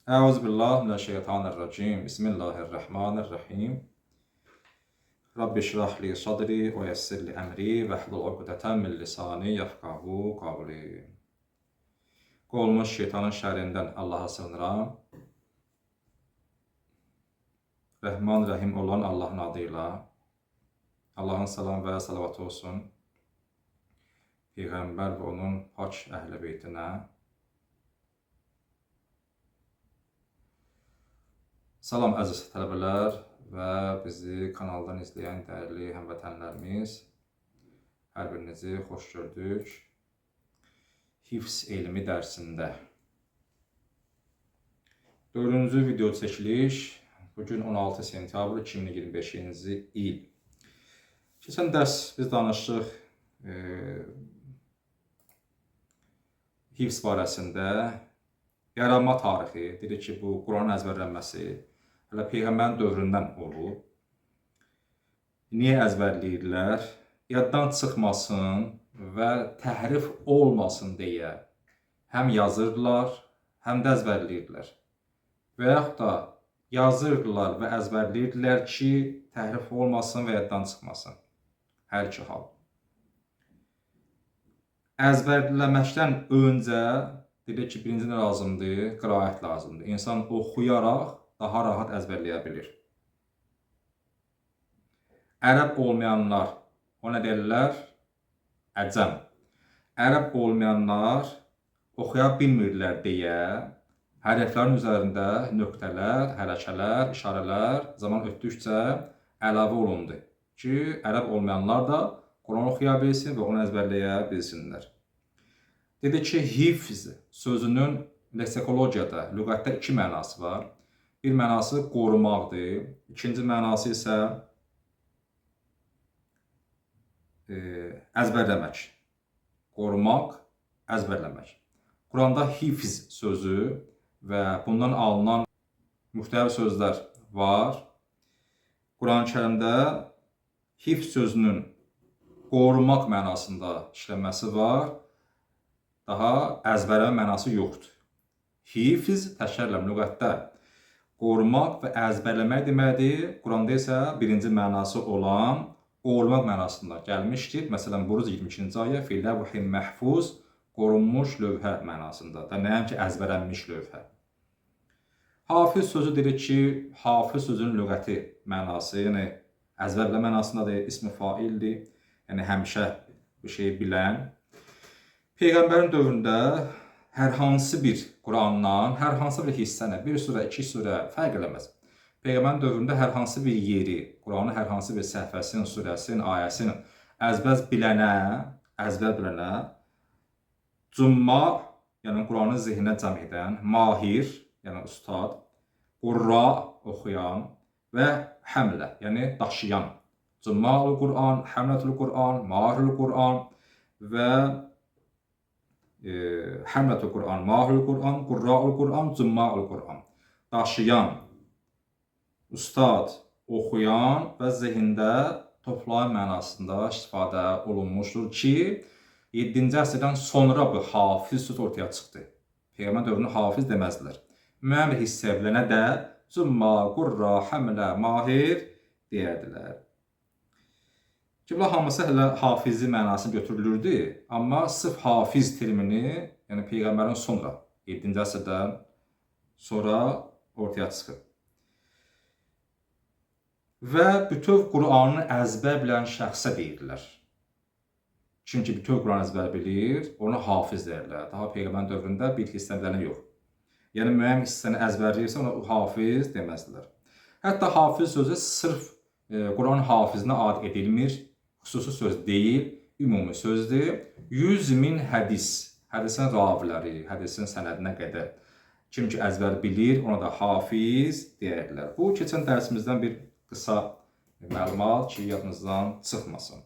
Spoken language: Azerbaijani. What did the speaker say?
Euzubillahimineşşeytanirracim. Bismillahirrahmanirrahim. Rabbi şrah li sadri ve yessir li emri ve hlul ukdeten min lisani yefkahu kavli. Qolmuş şeytanın şerrinden Allah'a sığınıram. Rəhman Rəhim olan Allahın adıyla. Allahın salam ve salavatı olsun Peyğəmbər və onun pak əhl-i beytinə. Salam əziz tələbələr və bizi kanaldan izləyən dəyərli həmvətənlərimiz. Hər birinizi xoş gördük. Hifz elmi dərsində 4-cü video çəkiliş. Bugün 16 sentyabr 2025-ci il. Keçən dərs biz danışdıq hifz barəsində. Yaranma tarixi, dedik ki, bu Quranın əzbərlənməsi hələ Peyğəmbərin dövründən olub. Niyə əzbərləyirlər? Yaddan çıxmasın və təhrif olmasın deyə həm yazırdılar, həm də əzbərləyirdilər. Və yaxud da yazırdılar və əzbərləyirdilər ki, təhrif olmasın və yaddan çıxmasın. Hər iki hal. Əzbərləməkdən öncə dedik ki, birinci nə lazımdır? Qiraət lazımdır. İnsan oxuyaraq daha rahat əzbərləyə bilir. Ərəb olmayanlar, o nə deyirlər? Əcəm. Ərəb olmayanlar oxuya bilmirlər deyə hərflərin üzərində nöqtələr, hərəkələr, işarələr zaman ötdükcə əlavə olundu ki, ərəb olmayanlar da Quran oxuya bilsin və onu əzbərləyə bilsinlər. Dedik ki, hifz sözünün leksikologiyada, lüğətdə iki mənası var. Bir mənası qorumaqdır, ikinci mənası isə əzbərləmək. Qorumaq, əzbərləmək. Quranda hifz sözü və bundan alınan müxtəlif sözlər var. Quran-Kərimdə hifz sözünün qorumaq mənasında işlənməsi var. Daha əzbərləmə mənası yoxdur. Hifz təşkərlə lüğətdə qorumaq və əzbərləmək deməkdir. Quranda isə birinci mənası olan qorumaq mənasında gəlmişdir. Məsələn, Buruc 22-ci ayə fil-ləvh-i məhfuz qorunmuş lövhə mənasında da, nəinki əzbərlənmiş lövhə. Hafiz sözü dedik ki, hafiz sözünün lüğəti mənası, yəni əzbərlə mənasındadır, ismi faildir, yəni həmişə bir şey bilən. Peyğəmbərin dövründə hər hansı bir Qurandan, hər hansı bir hissəni, bir surə, iki surə fərq eləməz. Peyğəmbərin dövründə hər hansı bir yeri, Quranın hər hansı bir səhifəsinin, surəsinin, ayəsinin əzbəz bilənə, cümma, yəni Quranı zehninə cəm edən, mahir, yəni ustad, qurra, oxuyan və həmlə, yəni daşıyan. Cümmaul Quran, həmlətul Quran, mahirul Quran və həmlətul Quran, mahirul Quran, qurraul Quran, cümmaul Quran. Daşıyan, ustad, oxuyan və zehində toplayan mənasında istifadə olunmuşdur ki, 7-ci əsrdən sonra bu hafiz söz ortaya çıxdı. Peyğəmbər dövrünü hafiz deməzdilər. Müəyyən bir hissə bilənə də cümma, qurra, həmlə, mahir deyərdilər. Ki, bu hamısı hələ hafizi mənasını götürülürdü, amma sırf hafiz termini, yəni Peyğəmbərin sonra, 7-ci əsrdən sonra ortaya çıxıb. Və bütöv Quranı əzbər bilən şəxsə deyirlər. Çünki bütöv Quranı əzbər bilir, onu hafiz deyirlər. Daha Peyğəmbərin dövründə bir hissəni bilənə yox. Yəni, müəyyən hissəni əzbərləyirsə, ona hafiz deməzdilər. Hətta hafiz sözü sırf Quran hafizinə ad edilmir, xüsusi söz deyil, ümumi sözdür. 100.000 hədis, hədisin raviləri, hədisin sənədinə qədər kim ki əzbər bilir, ona da hafiz deyirlər. Bu, keçən dərsimizdən bir qısa məlumat ki, yadınızdan çıxmasın.